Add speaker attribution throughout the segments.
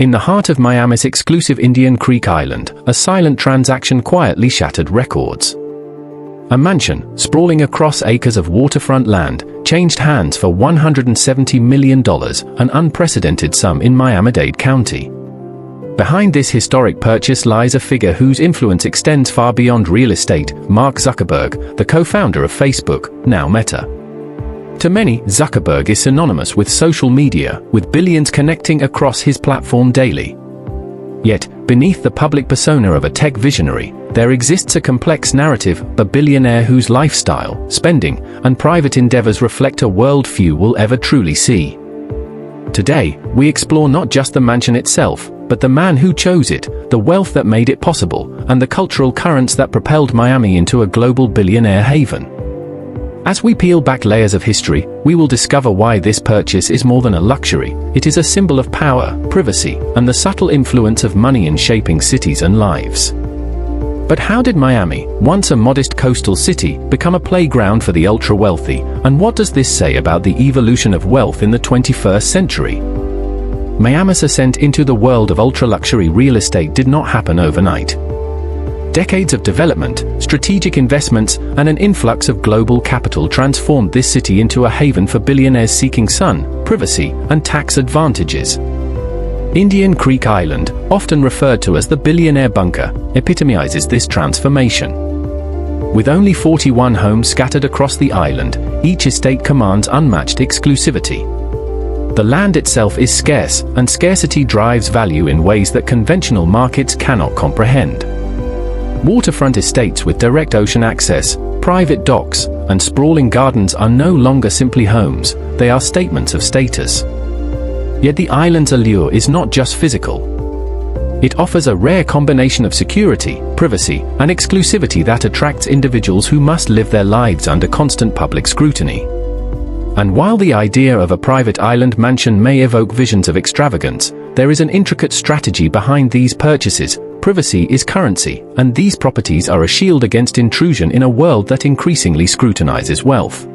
Speaker 1: In the heart of Miami's exclusive Indian Creek Island, a silent transaction quietly shattered records. A mansion, sprawling across acres of waterfront land, changed hands for $170 million, an unprecedented sum in Miami-Dade County. Behind this historic purchase lies a figure whose influence extends far beyond real estate, Mark Zuckerberg, the co-founder of Facebook, now Meta. To many, Zuckerberg is synonymous with social media, with billions connecting across his platform daily. Yet, beneath the public persona of a tech visionary, there exists a complex narrative, a billionaire whose lifestyle, spending, and private endeavors reflect a world few will ever truly see. Today, we explore not just the mansion itself, but the man who chose it, the wealth that made it possible, and the cultural currents that propelled Miami into a global billionaire haven. As we peel back layers of history, we will discover why this purchase is more than a luxury. It is a symbol of power, privacy, and the subtle influence of money in shaping cities and lives. But how did Miami, once a modest coastal city, become a playground for the ultra-wealthy, and what does this say about the evolution of wealth in the 21st century? Miami's ascent into the world of ultra-luxury real estate did not happen overnight. Decades of development, strategic investments, and an influx of global capital transformed this city into a haven for billionaires seeking sun, privacy, and tax advantages. Indian Creek Island, often referred to as the Billionaire Bunker, epitomizes this transformation. With only 41 homes scattered across the island, each estate commands unmatched exclusivity. The land itself is scarce, and scarcity drives value in ways that conventional markets cannot comprehend. Waterfront estates with direct ocean access, private docks, and sprawling gardens are no longer simply homes, they are statements of status. Yet the island's allure is not just physical. It offers a rare combination of security, privacy, and exclusivity that attracts individuals who must live their lives under constant public scrutiny. And while the idea of a private island mansion may evoke visions of extravagance, there is an intricate strategy behind these purchases. Privacy is currency, and these properties are a shield against intrusion in a world that increasingly scrutinizes wealth.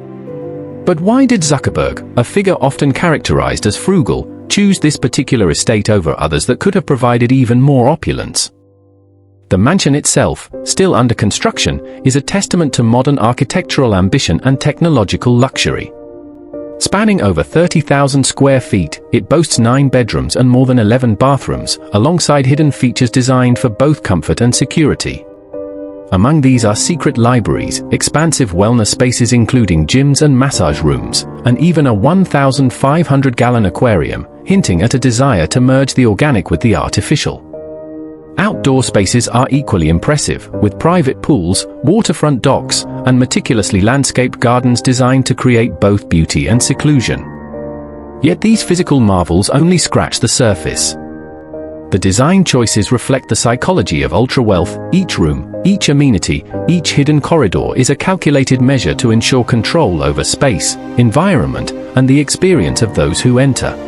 Speaker 1: But why did Zuckerberg, a figure often characterized as frugal, choose this particular estate over others that could have provided even more opulence? The mansion itself, still under construction, is a testament to modern architectural ambition and technological luxury. Spanning over 30,000 square feet, it boasts 9 bedrooms and more than 11 bathrooms, alongside hidden features designed for both comfort and security. Among these are secret libraries, expansive wellness spaces including gyms and massage rooms, and even a 1,500-gallon aquarium, hinting at a desire to merge the organic with the artificial. Outdoor spaces are equally impressive, with private pools, waterfront docks, and meticulously landscaped gardens designed to create both beauty and seclusion. Yet these physical marvels only scratch the surface. The design choices reflect the psychology of ultra-wealth. Each room, each amenity, each hidden corridor is a calculated measure to ensure control over space, environment, and the experience of those who enter.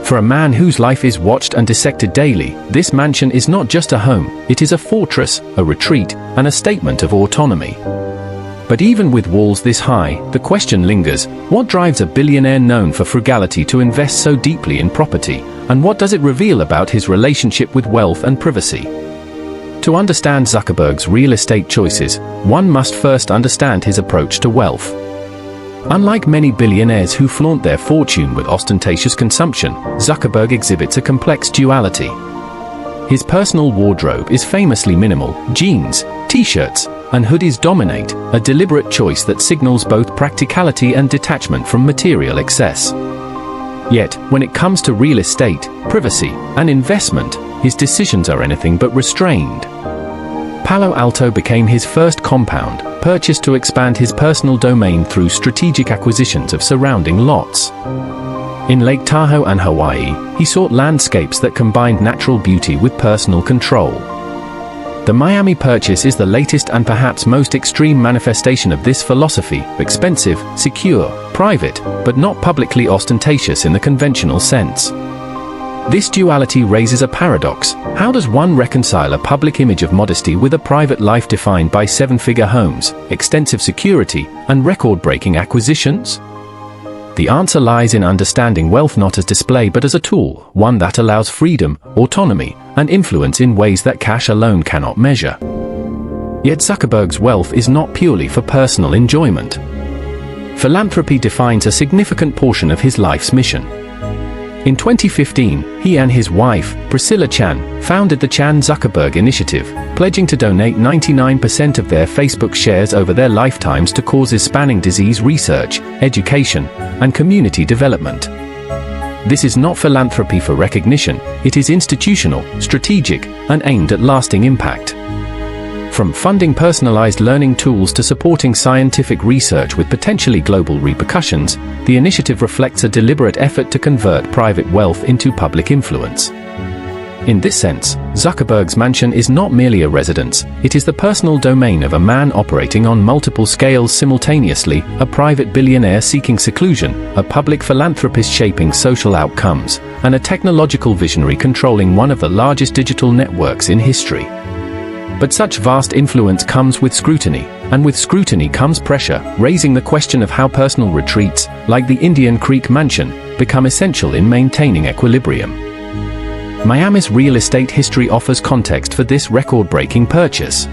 Speaker 1: For a man whose life is watched and dissected daily, this mansion is not just a home, it is a fortress, a retreat, and a statement of autonomy. But even with walls this high, the question lingers: what drives a billionaire known for frugality to invest so deeply in property, and what does it reveal about his relationship with wealth and privacy? To understand Zuckerberg's real estate choices, one must first understand his approach to wealth. Unlike many billionaires who flaunt their fortune with ostentatious consumption, Zuckerberg exhibits a complex duality. His personal wardrobe is famously minimal. Jeans, t-shirts, and hoodies dominate, a deliberate choice that signals both practicality and detachment from material excess. Yet, when it comes to real estate, privacy, and investment, his decisions are anything but restrained. Palo Alto became his first compound, purchased to expand his personal domain through strategic acquisitions of surrounding lots. In Lake Tahoe and Hawaii, he sought landscapes that combined natural beauty with personal control. The Miami purchase is the latest and perhaps most extreme manifestation of this philosophy: expensive, secure, private, but not publicly ostentatious in the conventional sense. This duality raises a paradox. How does one reconcile a public image of modesty with a private life defined by 7-figure homes, extensive security, and record-breaking acquisitions? The answer lies in understanding wealth not as display but as a tool, one that allows freedom, autonomy, and influence in ways that cash alone cannot measure. Yet Zuckerberg's wealth is not purely for personal enjoyment. Philanthropy defines a significant portion of his life's mission. In 2015, he and his wife, Priscilla Chan, founded the Chan Zuckerberg Initiative, pledging to donate 99% of their Facebook shares over their lifetimes to causes spanning disease research, education, and community development. This is not philanthropy for recognition, it is institutional, strategic, and aimed at lasting impact. From funding personalized learning tools to supporting scientific research with potentially global repercussions, the initiative reflects a deliberate effort to convert private wealth into public influence. In this sense, Zuckerberg's mansion is not merely a residence, it is the personal domain of a man operating on multiple scales simultaneously, a private billionaire seeking seclusion, a public philanthropist shaping social outcomes, and a technological visionary controlling one of the largest digital networks in history. But such vast influence comes with scrutiny, and with scrutiny comes pressure, raising the question of how personal retreats, like the Indian Creek Mansion, become essential in maintaining equilibrium. Miami's real estate history offers context for this record-breaking purchase.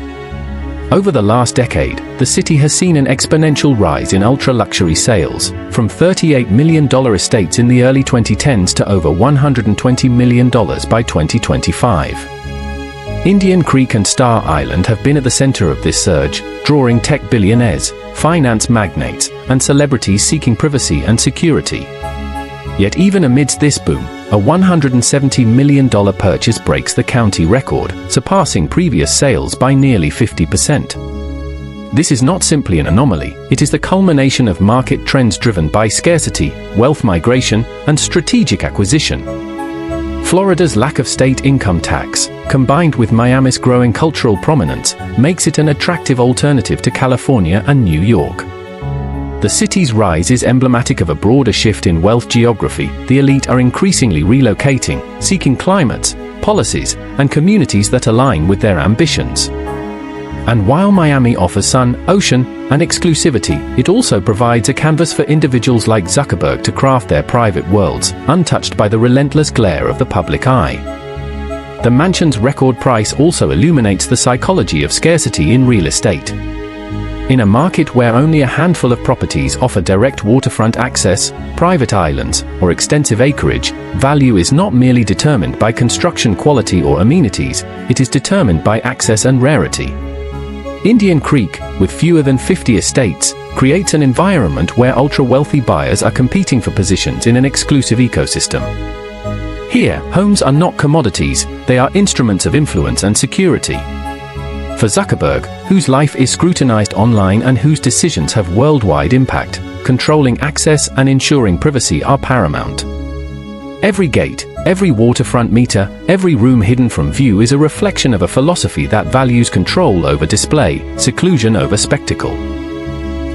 Speaker 1: Over the last decade, the city has seen an exponential rise in ultra-luxury sales, from $38 million estates in the early 2010s to over $120 million by 2025. Indian Creek and Star Island have been at the center of this surge, drawing tech billionaires, finance magnates, and celebrities seeking privacy and security. Yet even amidst this boom, a $170 million purchase breaks the county record, surpassing previous sales by nearly 50%. This is not simply an anomaly, it is the culmination of market trends driven by scarcity, wealth migration, and strategic acquisition. Florida's lack of state income tax, combined with Miami's growing cultural prominence, makes it an attractive alternative to California and New York. The city's rise is emblematic of a broader shift in wealth geography. The elite are increasingly relocating, seeking climates, policies, and communities that align with their ambitions. And while Miami offers sun, ocean, and exclusivity, it also provides a canvas for individuals like Zuckerberg to craft their private worlds, untouched by the relentless glare of the public eye. The mansion's record price also illuminates the psychology of scarcity in real estate. In a market where only a handful of properties offer direct waterfront access, private islands, or extensive acreage, value is not merely determined by construction quality or amenities, it is determined by access and rarity. Indian Creek, with fewer than 50 estates, creates an environment where ultra-wealthy buyers are competing for positions in an exclusive ecosystem. Here, homes are not commodities, they are instruments of influence and security. For Zuckerberg, whose life is scrutinized online and whose decisions have worldwide impact, controlling access and ensuring privacy are paramount. Every gate, every waterfront meter, every room hidden from view is a reflection of a philosophy that values control over display, seclusion over spectacle.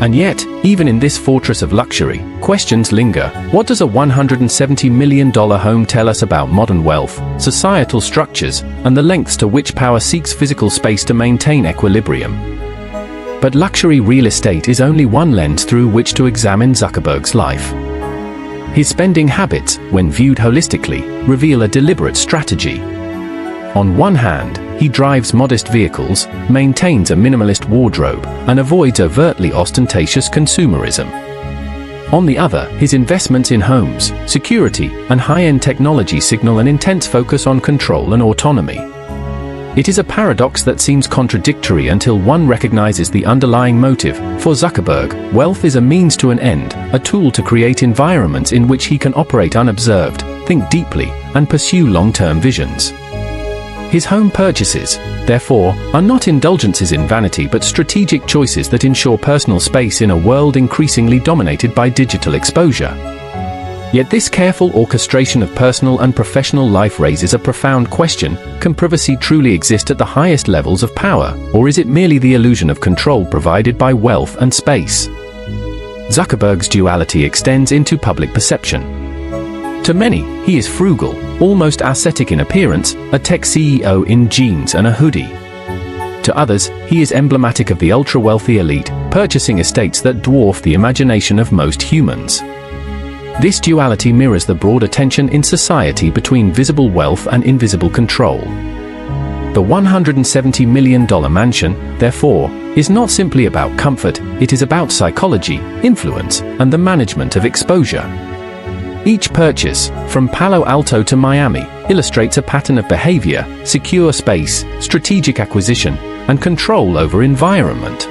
Speaker 1: And yet, even in this fortress of luxury, questions linger. What does a $170 million home tell us about modern wealth, societal structures, and the lengths to which power seeks physical space to maintain equilibrium? But luxury real estate is only one lens through which to examine Zuckerberg's life. His spending habits, when viewed holistically, reveal a deliberate strategy. On one hand, he drives modest vehicles, maintains a minimalist wardrobe, and avoids overtly ostentatious consumerism. On the other, his investments in homes, security, and high-end technology signal an intense focus on control and autonomy. It is a paradox that seems contradictory until one recognizes the underlying motive. For Zuckerberg, wealth is a means to an end, a tool to create environments in which he can operate unobserved, think deeply, and pursue long-term visions. His home purchases, therefore, are not indulgences in vanity but strategic choices that ensure personal space in a world increasingly dominated by digital exposure. Yet this careful orchestration of personal and professional life raises a profound question: can privacy truly exist at the highest levels of power, or is it merely the illusion of control provided by wealth and space? Zuckerberg's duality extends into public perception. To many, he is frugal, almost ascetic in appearance, a tech CEO in jeans and a hoodie. To others, he is emblematic of the ultra-wealthy elite, purchasing estates that dwarf the imagination of most humans. This duality mirrors the broader tension in society between visible wealth and invisible control. The $170 million mansion, therefore, is not simply about comfort, it is about psychology, influence, and the management of exposure. Each purchase, from Palo Alto to Miami, illustrates a pattern of behavior, secure space, strategic acquisition, and control over environment.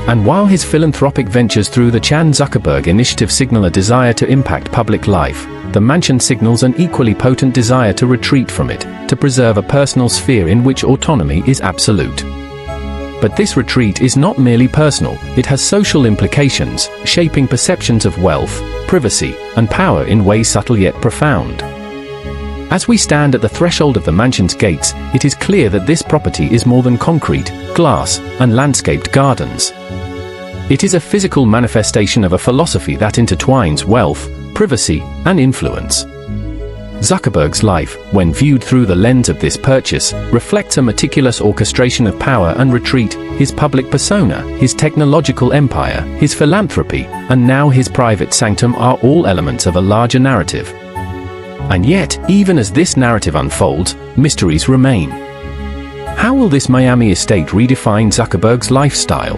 Speaker 1: And while his philanthropic ventures through the Chan Zuckerberg Initiative signal a desire to impact public life, the mansion signals an equally potent desire to retreat from it, to preserve a personal sphere in which autonomy is absolute. But this retreat is not merely personal, it has social implications, shaping perceptions of wealth, privacy, and power in ways subtle yet profound. As we stand at the threshold of the mansion's gates, it is clear that this property is more than concrete, glass, and landscaped gardens. It is a physical manifestation of a philosophy that intertwines wealth, privacy, and influence. Zuckerberg's life, when viewed through the lens of this purchase, reflects a meticulous orchestration of power and retreat, his public persona, his technological empire, his philanthropy, and now his private sanctum are all elements of a larger narrative. And yet, even as this narrative unfolds, mysteries remain. How will this Miami estate redefine Zuckerberg's lifestyle?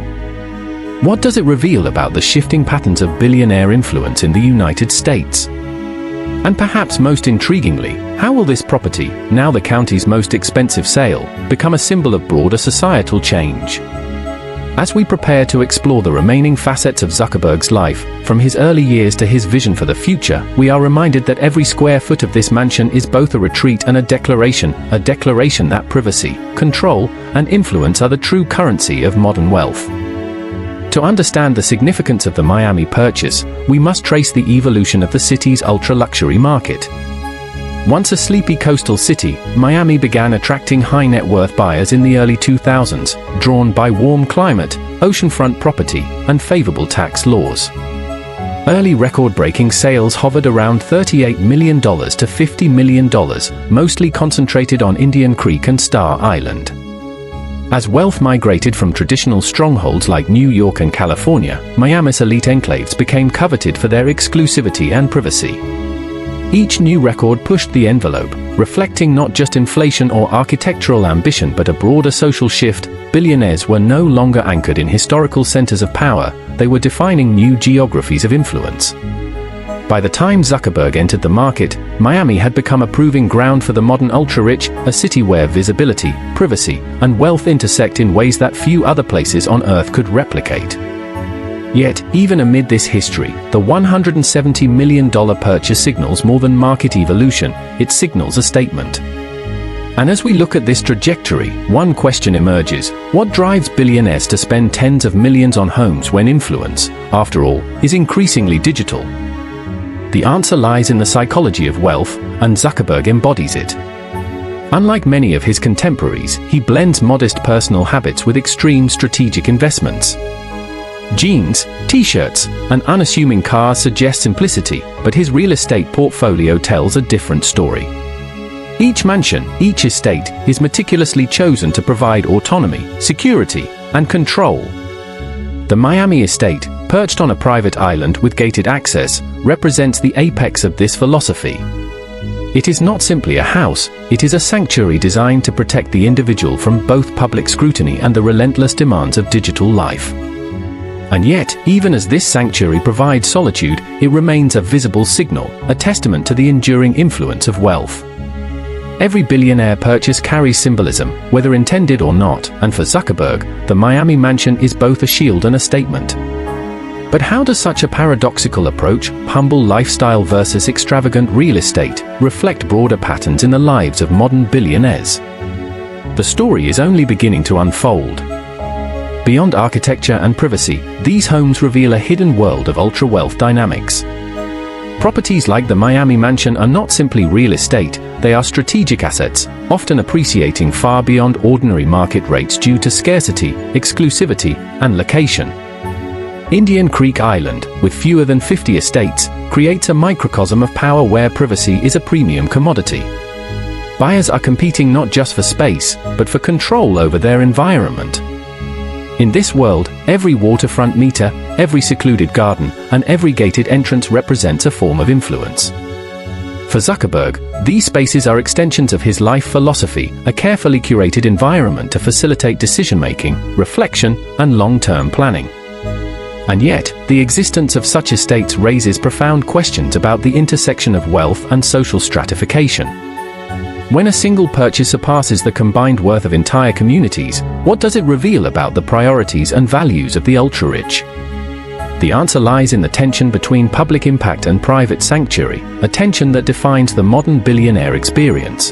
Speaker 1: What does it reveal about the shifting patterns of billionaire influence in the United States? And perhaps most intriguingly, how will this property, now the county's most expensive sale, become a symbol of broader societal change? As we prepare to explore the remaining facets of Zuckerberg's life, from his early years to his vision for the future, we are reminded that every square foot of this mansion is both a retreat and a declaration that privacy, control, and influence are the true currency of modern wealth. To understand the significance of the Miami purchase, we must trace the evolution of the city's ultra-luxury market. Once a sleepy coastal city, Miami began attracting high-net-worth buyers in the early 2000s, drawn by warm climate, oceanfront property, and favorable tax laws. Early record-breaking sales hovered around $38 million to $50 million, mostly concentrated on Indian Creek and Star Island. As wealth migrated from traditional strongholds like New York and California, Miami's elite enclaves became coveted for their exclusivity and privacy. Each new record pushed the envelope, reflecting not just inflation or architectural ambition but a broader social shift. Billionaires were no longer anchored in historical centers of power, they were defining new geographies of influence. By the time Zuckerberg entered the market, Miami had become a proving ground for the modern ultra-rich, a city where visibility, privacy, and wealth intersect in ways that few other places on Earth could replicate. Yet, even amid this history, the $170 million purchase signals more than market evolution, it signals a statement. And as we look at this trajectory, one question emerges: what drives billionaires to spend tens of millions on homes when influence, after all, is increasingly digital? The answer lies in the psychology of wealth, and Zuckerberg embodies it. Unlike many of his contemporaries, he blends modest personal habits with extreme strategic investments. Jeans, t-shirts, and unassuming cars suggest simplicity, but his real estate portfolio tells a different story. Each mansion, each estate, is meticulously chosen to provide autonomy, security, and control. The Miami estate, perched on a private island with gated access, represents the apex of this philosophy. It is not simply a house, it is a sanctuary designed to protect the individual from both public scrutiny and the relentless demands of digital life. And yet, even as this sanctuary provides solitude, it remains a visible signal, a testament to the enduring influence of wealth. Every billionaire purchase carries symbolism, whether intended or not, and for Zuckerberg, the Miami mansion is both a shield and a statement. But how does such a paradoxical approach, humble lifestyle versus extravagant real estate, reflect broader patterns in the lives of modern billionaires? The story is only beginning to unfold. Beyond architecture and privacy, these homes reveal a hidden world of ultra-wealth dynamics. Properties like the Miami mansion are not simply real estate, they are strategic assets, often appreciating far beyond ordinary market rates due to scarcity, exclusivity, and location. Indian Creek Island, with fewer than 50 estates, creates a microcosm of power where privacy is a premium commodity. Buyers are competing not just for space, but for control over their environment. In this world, every waterfront meter, every secluded garden, and every gated entrance represents a form of influence. For Zuckerberg, these spaces are extensions of his life philosophy, a carefully curated environment to facilitate decision-making, reflection, and long-term planning. And yet, the existence of such estates raises profound questions about the intersection of wealth and social stratification. When a single purchase surpasses the combined worth of entire communities, what does it reveal about the priorities and values of the ultra-rich? The answer lies in the tension between public impact and private sanctuary, a tension that defines the modern billionaire experience.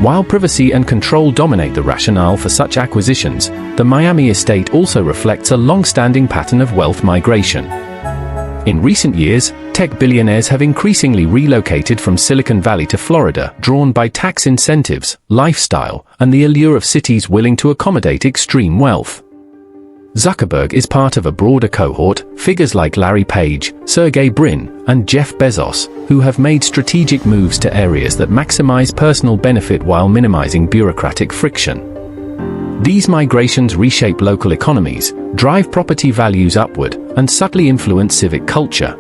Speaker 1: While privacy and control dominate the rationale for such acquisitions, the Miami estate also reflects a long-standing pattern of wealth migration. In recent years, tech billionaires have increasingly relocated from Silicon Valley to Florida, drawn by tax incentives, lifestyle, and the allure of cities willing to accommodate extreme wealth. Zuckerberg is part of a broader cohort, figures like Larry Page, Sergey Brin, and Jeff Bezos, who have made strategic moves to areas that maximize personal benefit while minimizing bureaucratic friction. These migrations reshape local economies, drive property values upward, and subtly influence civic culture.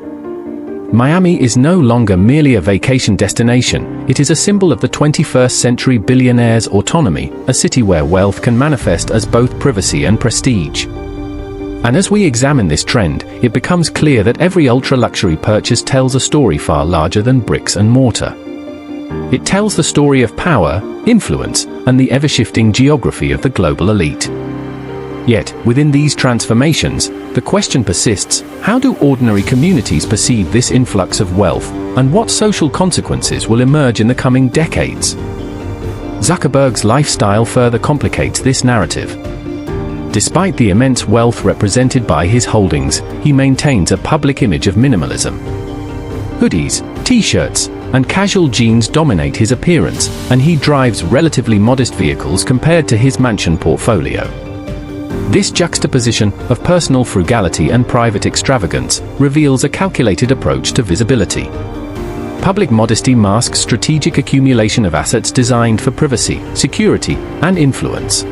Speaker 1: Miami is no longer merely a vacation destination, it is a symbol of the 21st century billionaire's autonomy, a city where wealth can manifest as both privacy and prestige. And as we examine this trend, it becomes clear that every ultra-luxury purchase tells a story far larger than bricks and mortar. It tells the story of power, influence, and the ever-shifting geography of the global elite. Yet, within these transformations, the question persists: how do ordinary communities perceive this influx of wealth, and what social consequences will emerge in the coming decades? Zuckerberg's lifestyle further complicates this narrative. Despite the immense wealth represented by his holdings, he maintains a public image of minimalism. Hoodies, t-shirts, and casual jeans dominate his appearance, and he drives relatively modest vehicles compared to his mansion portfolio. This juxtaposition of personal frugality and private extravagance reveals a calculated approach to visibility. Public modesty masks strategic accumulation of assets designed for privacy, security, and influence.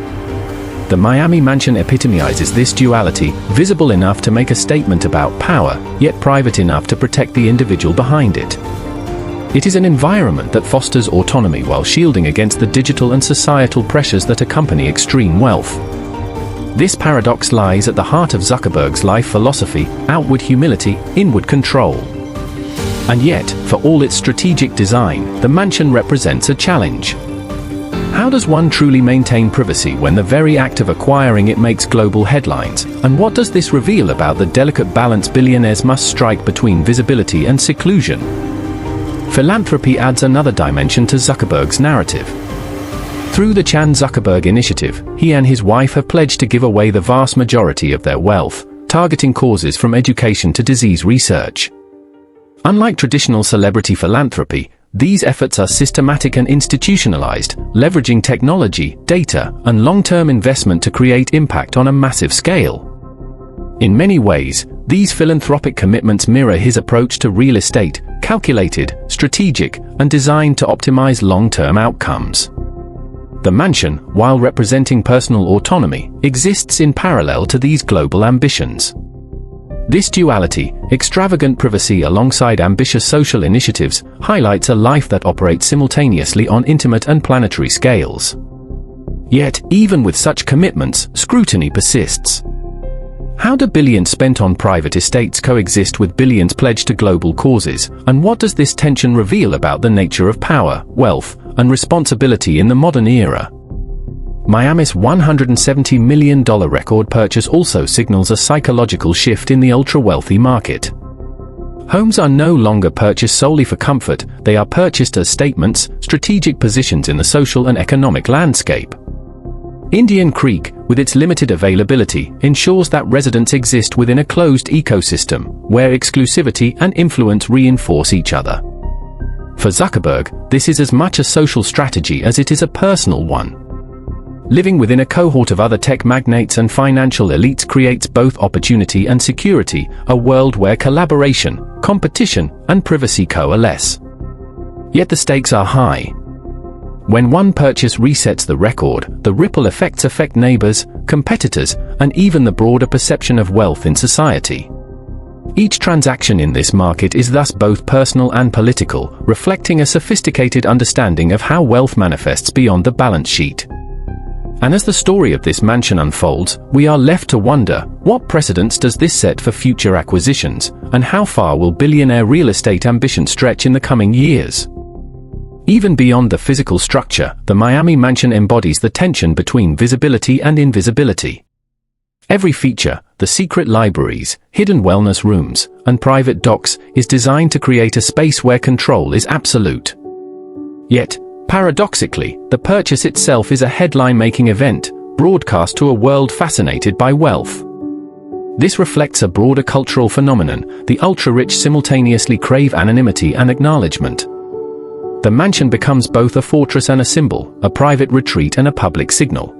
Speaker 1: The Miami mansion epitomizes this duality, visible enough to make a statement about power, yet private enough to protect the individual behind it. It is an environment that fosters autonomy while shielding against the digital and societal pressures that accompany extreme wealth. This paradox lies at the heart of Zuckerberg's life philosophy: outward humility, inward control. And yet, for all its strategic design, the mansion represents a challenge. How does one truly maintain privacy when the very act of acquiring it makes global headlines? And what does this reveal about the delicate balance billionaires must strike between visibility and seclusion? Philanthropy adds another dimension to Zuckerberg's narrative. Through the Chan Zuckerberg Initiative, he and his wife have pledged to give away the vast majority of their wealth, targeting causes from education to disease research. Unlike traditional celebrity philanthropy, these efforts are systematic and institutionalized, leveraging technology, data, and long-term investment to create impact on a massive scale. In many ways, these philanthropic commitments mirror his approach to real estate: calculated, strategic, and designed to optimize long-term outcomes. The mansion, while representing personal autonomy, exists in parallel to these global ambitions. This duality, extravagant privacy alongside ambitious social initiatives, highlights a life that operates simultaneously on intimate and planetary scales. Yet, even with such commitments, scrutiny persists. How do billions spent on private estates coexist with billions pledged to global causes, and what does this tension reveal about the nature of power, wealth, and responsibility in the modern era? Miami's $170 million record purchase also signals a psychological shift in the ultra-wealthy market. Homes are no longer purchased solely for comfort, they are purchased as statements, strategic positions in the social and economic landscape. Indian Creek, with its limited availability, ensures that residents exist within a closed ecosystem, where exclusivity and influence reinforce each other. For Zuckerberg, this is as much a social strategy as it is a personal one. Living within a cohort of other tech magnates and financial elites creates both opportunity and security, a world where collaboration, competition, and privacy coalesce. Yet the stakes are high. When one purchase resets the record, the ripple effects affect neighbors, competitors, and even the broader perception of wealth in society. Each transaction in this market is thus both personal and political, reflecting a sophisticated understanding of how wealth manifests beyond the balance sheet. And as the story of this mansion unfolds, we are left to wonder, what precedents does this set for future acquisitions, and how far will billionaire real estate ambition stretch in the coming years? Even beyond the physical structure, the Miami mansion embodies the tension between visibility and invisibility. Every feature, the secret libraries, hidden wellness rooms, and private docks, is designed to create a space where control is absolute. Yet, paradoxically, the purchase itself is a headline-making event, broadcast to a world fascinated by wealth. This reflects a broader cultural phenomenon. The ultra-rich simultaneously crave anonymity and acknowledgement. The mansion becomes both a fortress and a symbol, a private retreat and a public signal.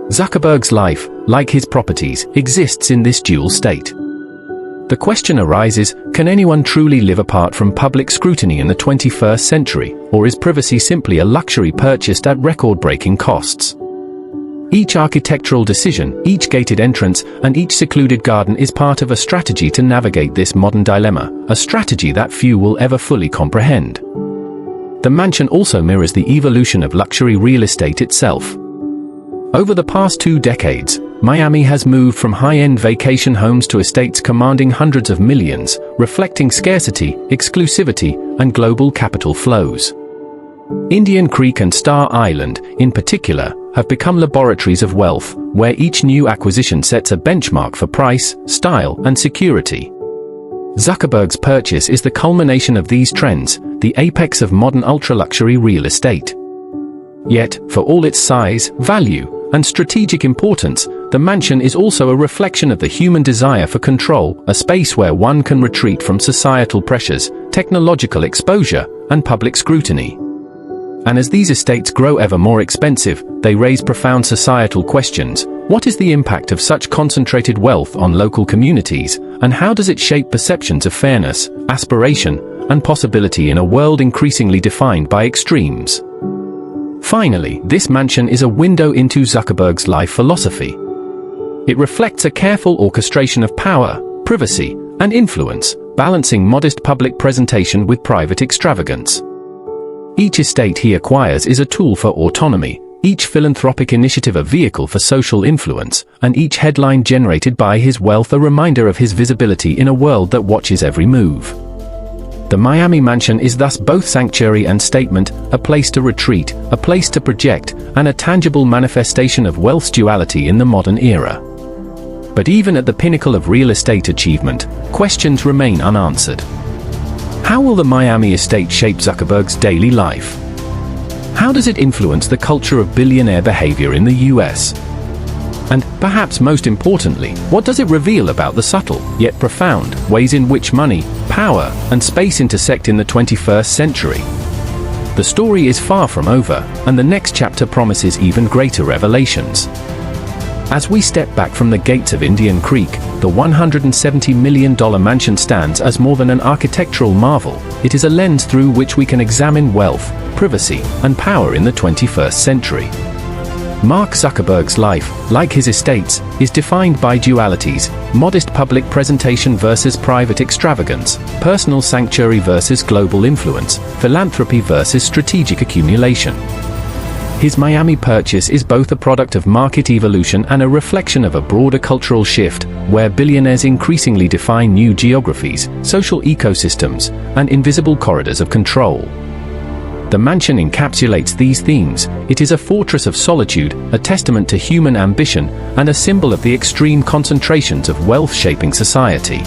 Speaker 1: Zuckerberg's life, like his properties, exists in this dual state. The question arises, can anyone truly live apart from public scrutiny in the 21st century, or is privacy simply a luxury purchased at record-breaking costs? Each architectural decision, each gated entrance, and each secluded garden is part of a strategy to navigate this modern dilemma, a strategy that few will ever fully comprehend. The mansion also mirrors the evolution of luxury real estate itself. Over the past 2 decades, Miami has moved from high-end vacation homes to estates commanding hundreds of millions, reflecting scarcity, exclusivity, and global capital flows. Indian Creek and Star Island, in particular, have become laboratories of wealth, where each new acquisition sets a benchmark for price, style, and security. Zuckerberg's purchase is the culmination of these trends, the apex of modern ultra-luxury real estate. Yet, for all its size, value, and strategic importance, the mansion is also a reflection of the human desire for control, a space where one can retreat from societal pressures, technological exposure, and public scrutiny. And as these estates grow ever more expensive, they raise profound societal questions. What is the impact of such concentrated wealth on local communities, and how does it shape perceptions of fairness, aspiration, and possibility in a world increasingly defined by extremes? Finally, this mansion is a window into Zuckerberg's life philosophy. It reflects a careful orchestration of power, privacy, and influence, balancing modest public presentation with private extravagance. Each estate he acquires is a tool for autonomy, each philanthropic initiative a vehicle for social influence, and each headline generated by his wealth a reminder of his visibility in a world that watches every move. The Miami mansion is thus both sanctuary and statement, a place to retreat, a place to project, and a tangible manifestation of wealth's duality in the modern era. But even at the pinnacle of real estate achievement, questions remain unanswered. How will the Miami estate shape Zuckerberg's daily life? How does it influence the culture of billionaire behavior in the US? And, perhaps most importantly, what does it reveal about the subtle, yet profound, ways in which money, power, and space intersect in the 21st century? The story is far from over, and the next chapter promises even greater revelations. As we step back from the gates of Indian Creek, the $170 million mansion stands as more than an architectural marvel. It is a lens through which we can examine wealth, privacy, and power in the 21st century. Mark Zuckerberg's life, like his estates, is defined by dualities: modest public presentation versus private extravagance, personal sanctuary versus global influence, philanthropy versus strategic accumulation. His Miami purchase is both a product of market evolution and a reflection of a broader cultural shift, where billionaires increasingly define new geographies, social ecosystems, and invisible corridors of control. The mansion encapsulates these themes. It is a fortress of solitude, a testament to human ambition, and a symbol of the extreme concentrations of wealth shaping society.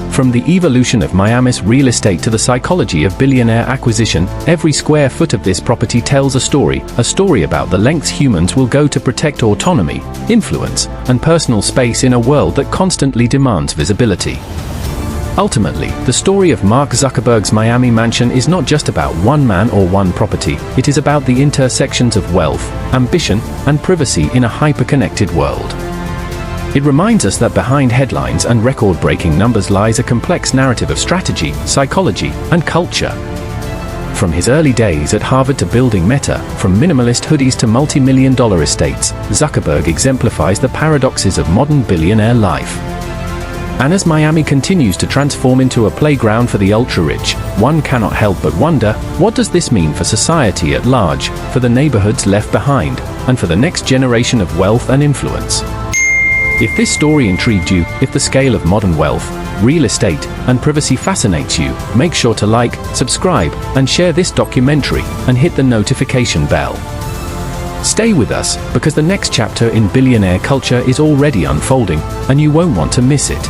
Speaker 1: From the evolution of Miami's real estate to the psychology of billionaire acquisition, every square foot of this property tells a story about the lengths humans will go to protect autonomy, influence, and personal space in a world that constantly demands visibility. Ultimately, the story of Mark Zuckerberg's Miami mansion is not just about one man or one property. It is about the intersections of wealth, ambition, and privacy in a hyper-connected world. It reminds us that behind headlines and record-breaking numbers lies a complex narrative of strategy, psychology, and culture. From his early days at Harvard to building Meta, from minimalist hoodies to multi-million-dollar estates, Zuckerberg exemplifies the paradoxes of modern billionaire life. And as Miami continues to transform into a playground for the ultra-rich, one cannot help but wonder, what does this mean for society at large, for the neighborhoods left behind, and for the next generation of wealth and influence? If this story intrigued you, if the scale of modern wealth, real estate, and privacy fascinates you, make sure to like, subscribe, and share this documentary, and hit the notification bell. Stay with us, because the next chapter in billionaire culture is already unfolding, and you won't want to miss it.